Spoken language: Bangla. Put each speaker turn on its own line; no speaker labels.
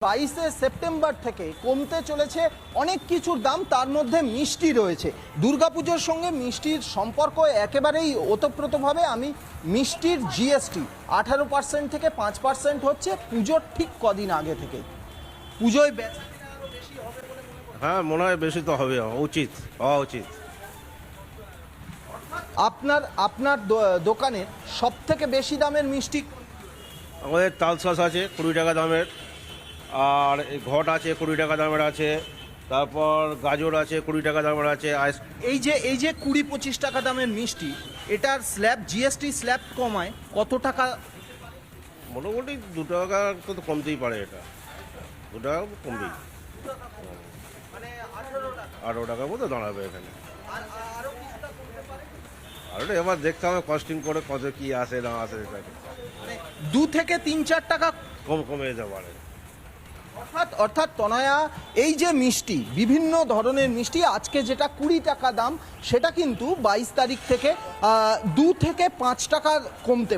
22শে সেপ্টেম্বর থেকে কমতে চলেছে অনেক কিছুর দাম, তার মধ্যে মিষ্টি রয়েছে। দুর্গাপুজোর সঙ্গে মিষ্টির সম্পর্ক একেবারেই ওতপ্রোতভাবে। আমি মিষ্টির জিএসটি 18% থেকে 5% হচ্ছে পুজোর ঠিক কদিন আগে থেকে। পুজোয়
হ্যাঁ, মনে হয় বেশি তো হবে, হওয়া উচিত।
আপনার দোকানে সব থেকে বেশি দামের মিষ্টি
আমাদের তালশাঁস আছে 20 টাকা দামের, আর এই ঘট আছে 20 টাকা দামের আছে, তারপর গাজর আছে 20 টাকা দামের আছে।
এই যে 20-25 টাকা দামের মিষ্টি, এটার স্ল্যাব জিএসটি স্ল্যাব কমায় কত টাকা?
মোটামুটি 2 টাকা তো কমতেই পারে, এটা 2 টাকা কমবেই, 18 টাকার মতো দাঁড়াবে এখানে। আর ওটা এবার দেখতে হবে কস্টিং করে কত কি আসে না আসে,
2 থেকে 3-4 টাকা
কমে যেতে পারে।
অর্থাৎ তনয়া, এই যে মিষ্টি, বিভিন্ন ধরনের মিষ্টি, আজকে যেটা 20 টাকা দাম, সেটা কিন্তু 22 তারিখ থেকে 2 থেকে 5 টাকা কমতে